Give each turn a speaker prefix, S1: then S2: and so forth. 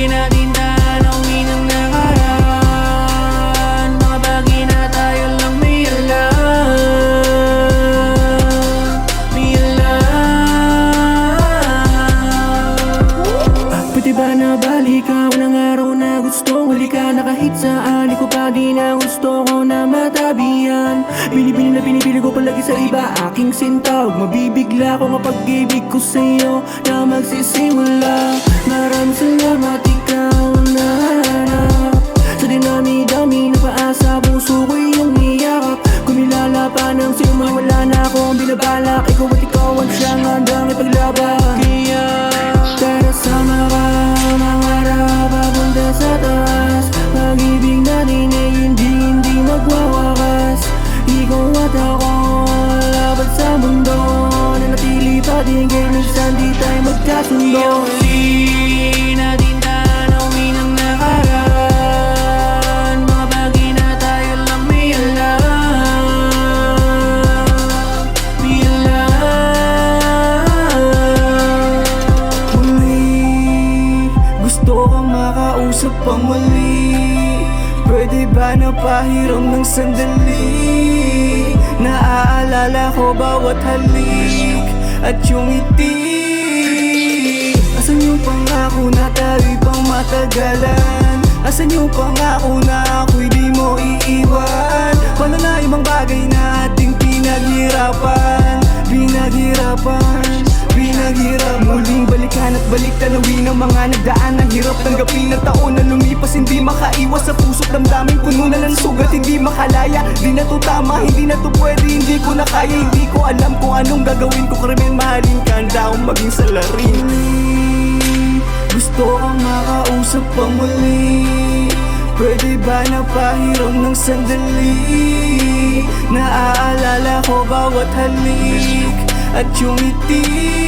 S1: natin tanawin ang nakaraan. Mga bagay na tayo lang may alam. May alam. Pwede ba na balik ka? Walang araw na gustong huli ka na kahit saan. Di ko pa di na gusto ko na matabihan. Binibili na pinipili ko palagi sa iba aking sinta. Huwag mabibigla ko nga pag-ibig ko sa'yo na magsisimula. Maraming salamat ikaw ang nahanap. Sa dinami-dami na paasa puso ko iyong niyakap. Kung nilalapan ng sino mo wala na akong binabalak. Ikaw at ikaw ang siyang handang ipaglaban. Kaya tara sama ka, mangarap papunta sa taas. Pag-ibig natin ay hindi magwawakas. Ikaw at ako, laban sa mundo. Nanatili pa din kahit minsan di tayo magkasundo. Iuli natin tanawin ang nakaraan. Mga bagay na tayo lang may alam. May alam.
S2: Muli, gusto kang makausap pang muli. Pwede ba na pahiram ng sandali? Naaalala ko bawat halik at yung ngiti. Asan yung pangako na tayo'y pang matagalan? Asan yung pangako na ako'y di mo iiwan? Paano na yung mga bagay na ating pinaghirapan? Muling balikan at balik tanawin ang mga nagdaan. Ang hirap tanggapin na taon na lumipas. Hindi makaiwas sa puso't damdamin. Puno na ng sugat, hindi makalaya. Di na to tama, hindi na to pwede. Hindi ko na kaya, hindi ko alam kung anong gagawin ko. Krimen mahalin ka, handa akong maging salarin. Gusto kang makausap pang muli. Pwede ba na pahiram ng sandali? Naaalala ko bawat halik at yung ngiti.